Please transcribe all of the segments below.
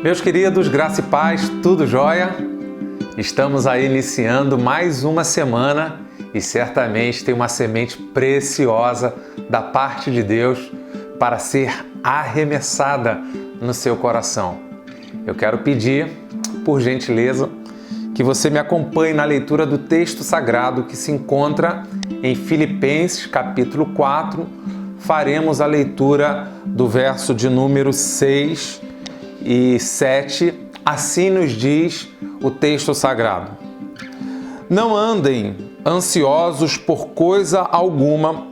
Meus queridos, graça e paz, tudo jóia? Estamos aí iniciando mais uma semana e certamente tem uma semente preciosa da parte de Deus para ser arremessada no seu coração. Eu quero pedir, por gentileza, que você me acompanhe na leitura do texto sagrado que se encontra em Filipenses, capítulo 4. Faremos a leitura do verso de número 6 e 7. Assim nos diz o texto sagrado. Não andem ansiosos por coisa alguma,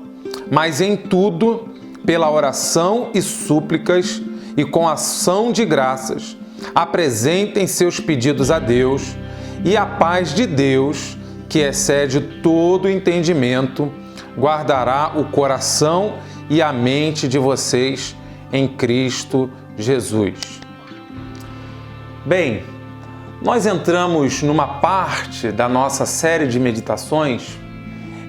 mas em tudo, pela oração e súplicas e com ação de graças, apresentem seus pedidos a Deus, e a paz de Deus, que excede todo entendimento, guardará o coração e a mente de vocês em Cristo Jesus. Bem, nós entramos numa parte da nossa série de meditações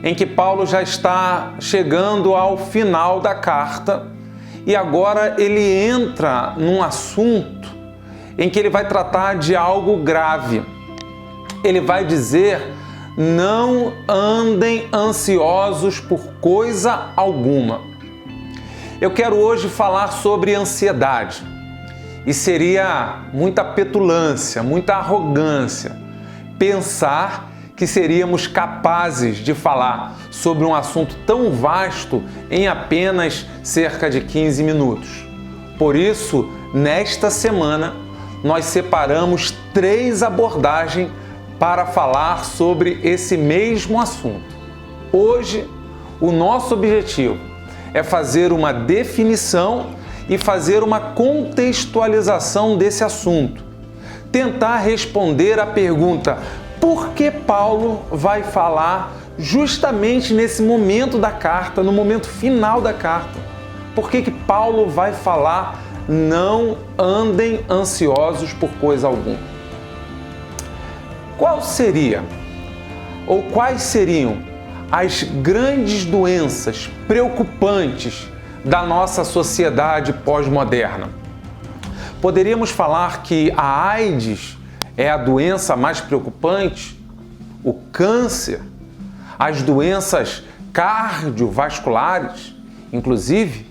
em que Paulo já está chegando ao final da carta e agora ele entra num assunto em que ele vai tratar de algo grave. Ele vai dizer: não andem ansiosos por coisa alguma. Eu quero hoje falar sobre ansiedade. E seria muita petulância, muita arrogância pensar que seríamos capazes de falar sobre um assunto tão vasto em apenas cerca de 15 minutos. Por isso, nesta semana, nós separamos 3 abordagens para falar sobre esse mesmo assunto. Hoje, o nosso objetivo é fazer uma definição e fazer uma contextualização desse assunto. Tentar responder a pergunta: por que Paulo vai falar justamente nesse momento da carta, no momento final da carta? Por que Paulo vai falar não andem ansiosos por coisa alguma? Qual seria, ou quais seriam as grandes doenças preocupantes da nossa sociedade pós-moderna? Poderíamos falar que a AIDS é a doença mais preocupante, o câncer, as doenças cardiovasculares. Inclusive,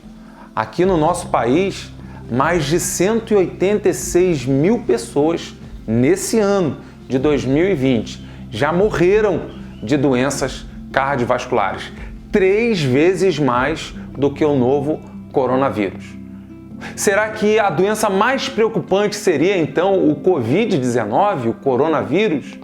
aqui no nosso país, mais de 186 mil pessoas nesse ano de 2020 já morreram de doenças cardiovasculares, 3 vezes mais do que o novo coronavírus. Será que a doença mais preocupante seria então o Covid-19, o coronavírus?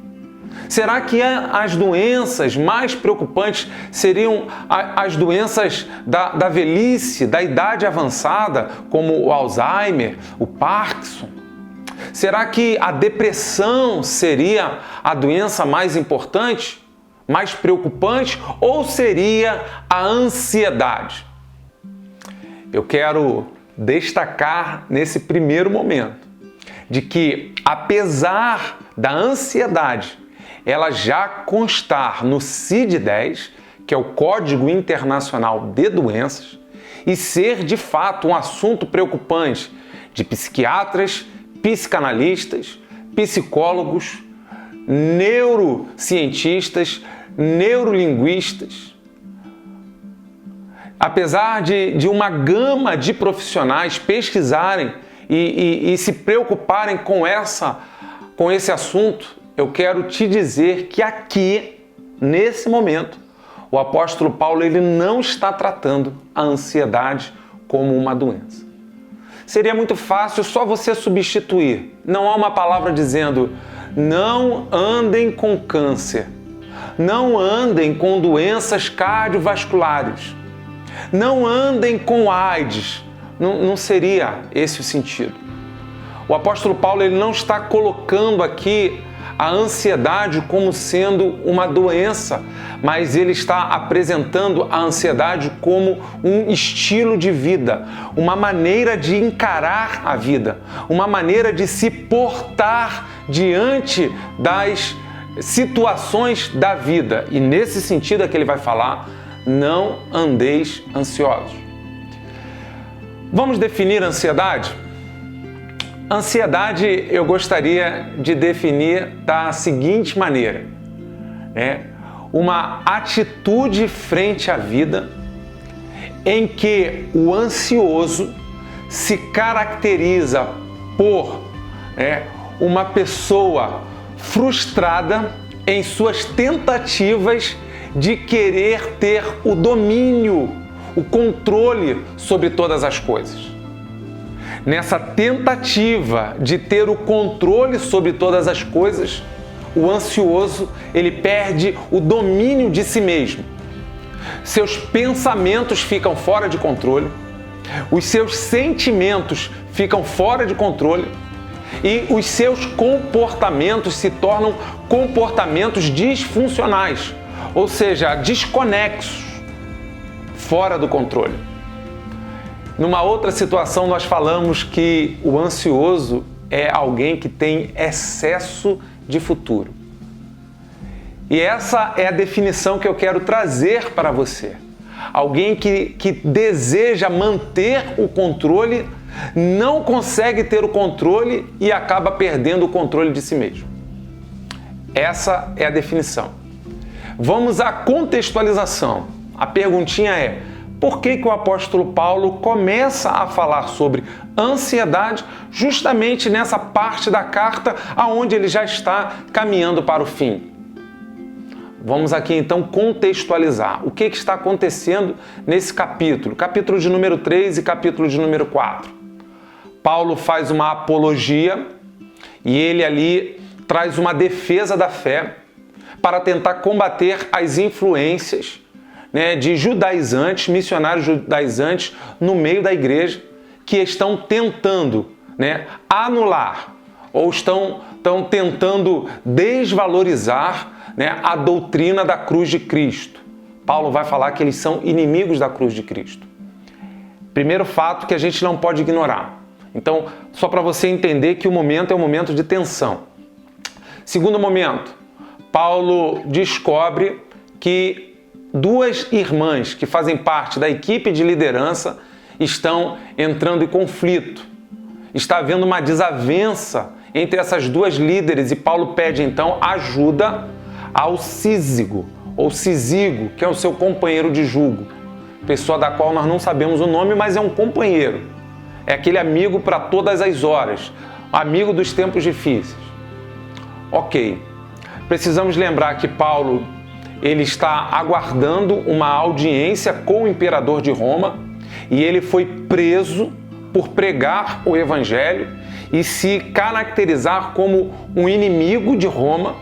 Será que as doenças mais preocupantes seriam as doenças da velhice, da idade avançada, como o Alzheimer, o Parkinson? Será que a depressão seria a doença mais importante, mais preocupante, ou seria a ansiedade? Eu quero destacar nesse primeiro momento de que, apesar da ansiedade ela já constar no CID-10, que é o Código Internacional de Doenças, e ser de fato um assunto preocupante de psiquiatras, psicanalistas, psicólogos, neurocientistas, neurolinguistas. Apesar de uma gama de profissionais pesquisarem e se preocuparem com esse assunto, eu quero te dizer que aqui, nesse momento, o apóstolo Paulo ele não está tratando a ansiedade como uma doença. Seria muito fácil só você substituir. Não há uma palavra dizendo não andem com câncer, não andem com doenças cardiovasculares, não andem com AIDS. Não seria esse o sentido. O apóstolo Paulo ele não está colocando aqui a ansiedade como sendo uma doença, mas ele está apresentando a ansiedade como um estilo de vida, uma maneira de encarar a vida, uma maneira de se portar diante das situações da vida. E nesse sentido é que ele vai falar: não andeis ansiosos. Vamos definir a ansiedade? Ansiedade eu gostaria de definir da seguinte maneira: uma atitude frente à vida em que o ansioso se caracteriza por uma pessoa frustrada em suas tentativas de querer ter o domínio, o controle sobre todas as coisas. Nessa tentativa de ter o controle sobre todas as coisas, o ansioso, ele perde o domínio de si mesmo. Seus pensamentos ficam fora de controle, os seus sentimentos ficam fora de controle e os seus comportamentos se tornam comportamentos disfuncionais, ou seja, desconexos, fora do controle. Numa outra situação, nós falamos que o ansioso é alguém que tem excesso de futuro. E essa é a definição que eu quero trazer para você. Alguém que deseja manter o controle, não consegue ter o controle e acaba perdendo o controle de si mesmo. Essa é a definição. Vamos à contextualização. A perguntinha é: por que o apóstolo Paulo começa a falar sobre ansiedade justamente nessa parte da carta aonde ele já está caminhando para o fim? Vamos aqui então contextualizar o que está acontecendo nesse capítulo de número 3 e capítulo de número 4. Paulo faz uma apologia e ele ali traz uma defesa da fé para tentar combater as influências de judaizantes, missionários judaizantes no meio da igreja que estão tentando anular ou estão tentando desvalorizar a doutrina da cruz de Cristo. Paulo vai falar que eles são inimigos da cruz de Cristo. Primeiro fato que a gente não pode ignorar. Então, só para você entender que o momento é um momento de tensão. Segundo momento, Paulo descobre que duas irmãs que fazem parte da equipe de liderança estão entrando em conflito. Está havendo uma desavença entre essas duas líderes e Paulo pede então ajuda ao Cízigo, ou Cisigo, que é o seu companheiro de jugo. Pessoa da qual nós não sabemos o nome, mas é um companheiro. É aquele amigo para todas as horas, amigo dos tempos difíceis. Ok, precisamos lembrar que Paulo ele está aguardando uma audiência com o imperador de Roma e ele foi preso por pregar o evangelho e se caracterizar como um inimigo de Roma,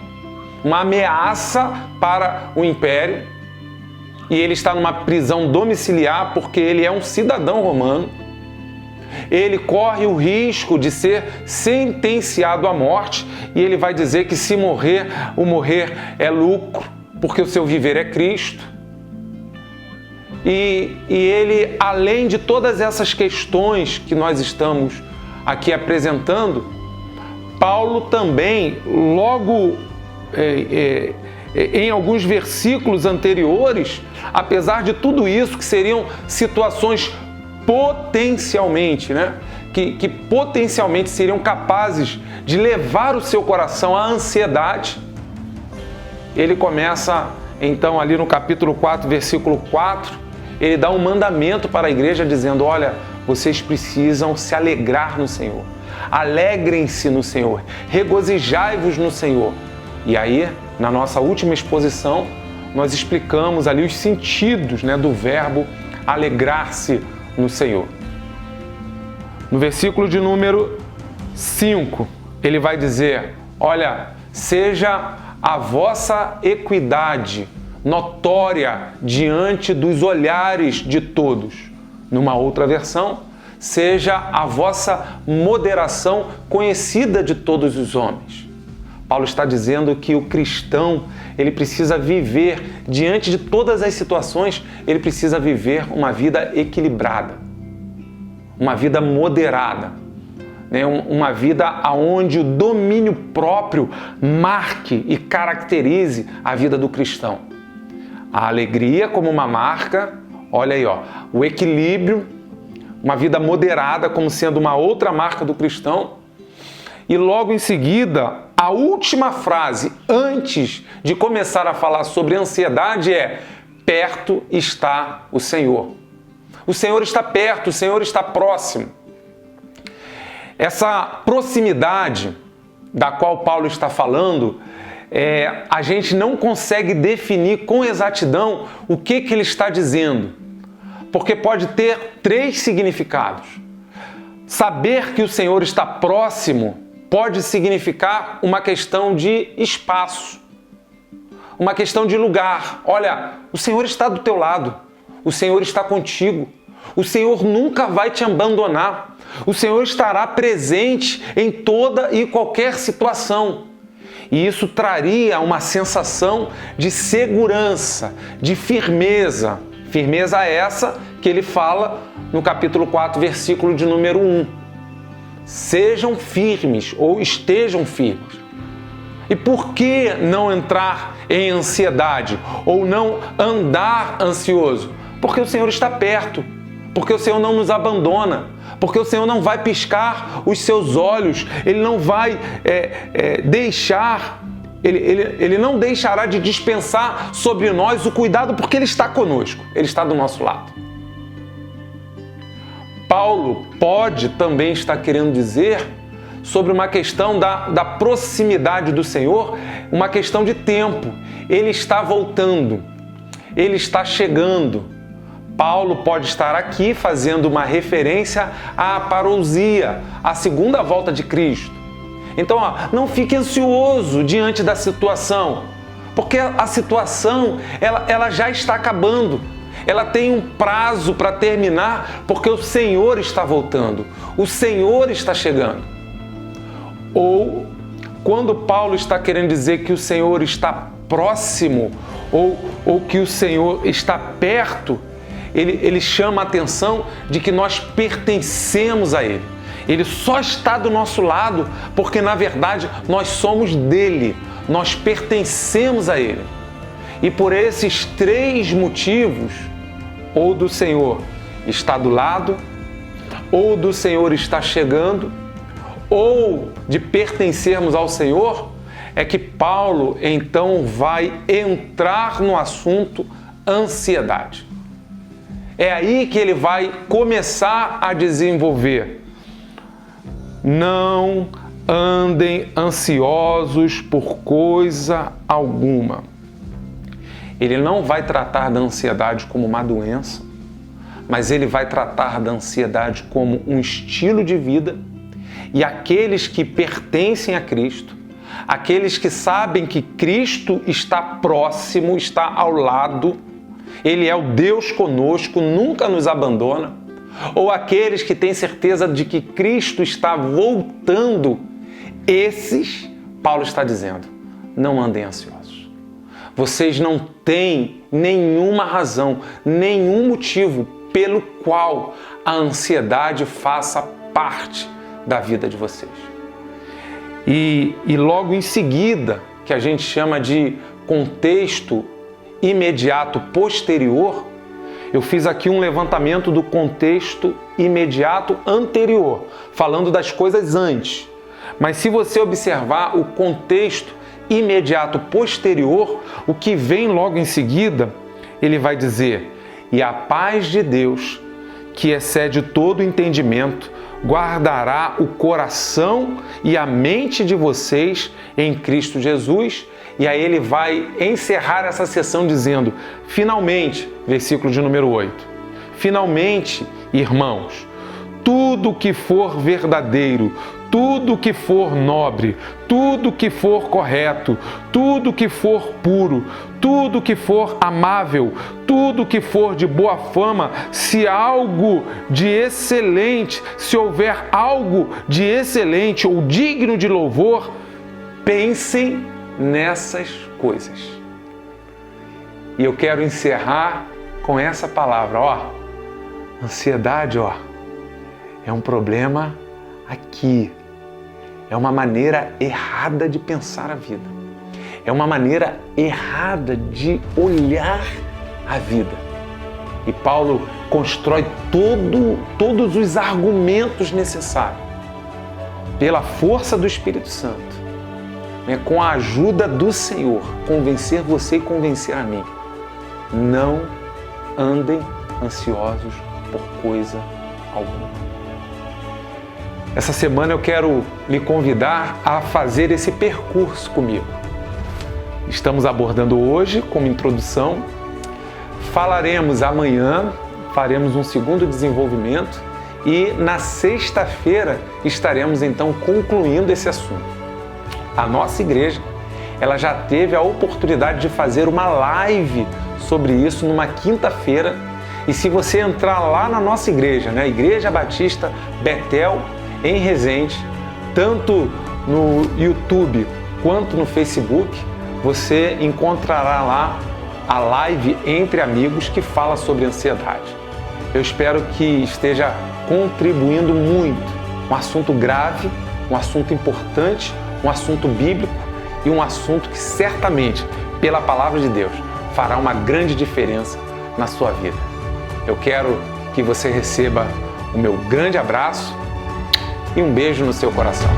uma ameaça para o império. E ele está numa prisão domiciliar porque ele é um cidadão romano. Ele corre o risco de ser sentenciado à morte e ele vai dizer que se morrer, o morrer é lucro, porque o seu viver é Cristo. E ele, além de todas essas questões que nós estamos aqui apresentando, Paulo também, logo em alguns versículos anteriores, apesar de tudo isso, que seriam situações potencialmente, que potencialmente seriam capazes de levar o seu coração à ansiedade, ele começa, então, ali no capítulo 4, versículo 4, ele dá um mandamento para a igreja dizendo: olha, vocês precisam se alegrar no Senhor. Alegrem-se no Senhor. Regozijai-vos no Senhor. E aí, na nossa última exposição, nós explicamos ali os sentidos do verbo alegrar-se no Senhor. No versículo de número 5, ele vai dizer: olha, seja a vossa equidade notória diante dos olhares de todos. Numa outra versão, seja a vossa moderação conhecida de todos os homens. Paulo está dizendo que o cristão, ele precisa viver, diante de todas as situações, ele precisa viver uma vida equilibrada, uma vida moderada, uma vida onde o domínio próprio marque e caracterize a vida do cristão. A alegria como uma marca, olha aí, o equilíbrio, uma vida moderada como sendo uma outra marca do cristão, e logo em seguida, a última frase, antes de começar a falar sobre ansiedade, é: perto está o Senhor. O Senhor está perto, o Senhor está próximo. Essa proximidade da qual Paulo está falando, a gente não consegue definir com exatidão o que ele está dizendo, porque pode ter 3 significados. Saber que o Senhor está próximo pode significar uma questão de espaço, uma questão de lugar. Olha, o Senhor está do teu lado, o Senhor está contigo, o Senhor nunca vai te abandonar, o Senhor estará presente em toda e qualquer situação. E isso traria uma sensação de segurança, de firmeza. Firmeza essa que ele fala no capítulo 4, versículo de número 1. Sejam firmes ou estejam firmes. E por que não entrar em ansiedade ou não andar ansioso? Porque o Senhor está perto, porque o Senhor não nos abandona, porque o Senhor não vai piscar os seus olhos, Ele não vai Ele não deixará de dispensar sobre nós o cuidado, porque Ele está conosco, Ele está do nosso lado. Paulo pode também estar querendo dizer sobre uma questão da proximidade do Senhor, uma questão de tempo. Ele está voltando, Ele está chegando. Paulo pode estar aqui fazendo uma referência à parousia, à segunda volta de Cristo. Então, não fique ansioso diante da situação, porque a situação ela já está acabando. Ela tem um prazo para terminar, porque o Senhor está voltando, o Senhor está chegando. Ou, quando Paulo está querendo dizer que o Senhor está próximo, ou que o Senhor está perto, ele chama a atenção de que nós pertencemos a Ele. Ele só está do nosso lado porque, na verdade, nós somos dele, nós pertencemos a Ele. E por esses 3 motivos, ou do Senhor está do lado, ou do Senhor está chegando, ou de pertencermos ao Senhor, é que Paulo então vai entrar no assunto ansiedade. É aí que ele vai começar a desenvolver. Não andem ansiosos por coisa alguma. Ele não vai tratar da ansiedade como uma doença, mas ele vai tratar da ansiedade como um estilo de vida, e aqueles que pertencem a Cristo, aqueles que sabem que Cristo está próximo, está ao lado, Ele é o Deus conosco, nunca nos abandona, ou aqueles que têm certeza de que Cristo está voltando, esses, Paulo está dizendo, não andem ansiosos. Vocês não têm nenhuma razão, nenhum motivo pelo qual a ansiedade faça parte da vida de vocês. E logo em seguida, que a gente chama de contexto imediato posterior, eu fiz aqui um levantamento do contexto imediato anterior, falando das coisas antes. Mas se você observar o contexto imediato posterior, o que vem logo em seguida, ele vai dizer: e a paz de Deus, que excede todo entendimento, guardará o coração e a mente de vocês em Cristo Jesus. E aí ele vai encerrar essa sessão dizendo, finalmente, versículo de número 8, finalmente, irmãos, tudo que for verdadeiro, tudo que for nobre, tudo que for correto, tudo que for puro, tudo que for amável, tudo que for de boa fama, se algo de excelente, se houver algo de excelente ou digno de louvor, pensem nessas coisas. E eu quero encerrar com essa palavra, ansiedade, é um problema aqui. É uma maneira errada de pensar a vida. É uma maneira errada de olhar a vida. E Paulo constrói todos os argumentos necessários pela força do Espírito Santo, né, com a ajuda do Senhor, convencer você e convencer a mim. Não andem ansiosos por coisa alguma. Essa semana eu quero lhe convidar a fazer esse percurso comigo. Estamos abordando hoje, como introdução, falaremos amanhã, faremos um segundo desenvolvimento e na sexta-feira estaremos então concluindo esse assunto. A nossa igreja, ela já teve a oportunidade de fazer uma live sobre isso numa quinta-feira. E se você entrar lá na nossa igreja, né, Igreja Batista Betel, em Resende, tanto no YouTube quanto no Facebook, você encontrará lá a live Entre Amigos que fala sobre ansiedade. Eu espero que esteja contribuindo muito. Um assunto grave, um assunto importante, um assunto bíblico e um assunto que certamente, pela palavra de Deus, fará uma grande diferença na sua vida. Eu quero que você receba o meu grande abraço e um beijo no seu coração.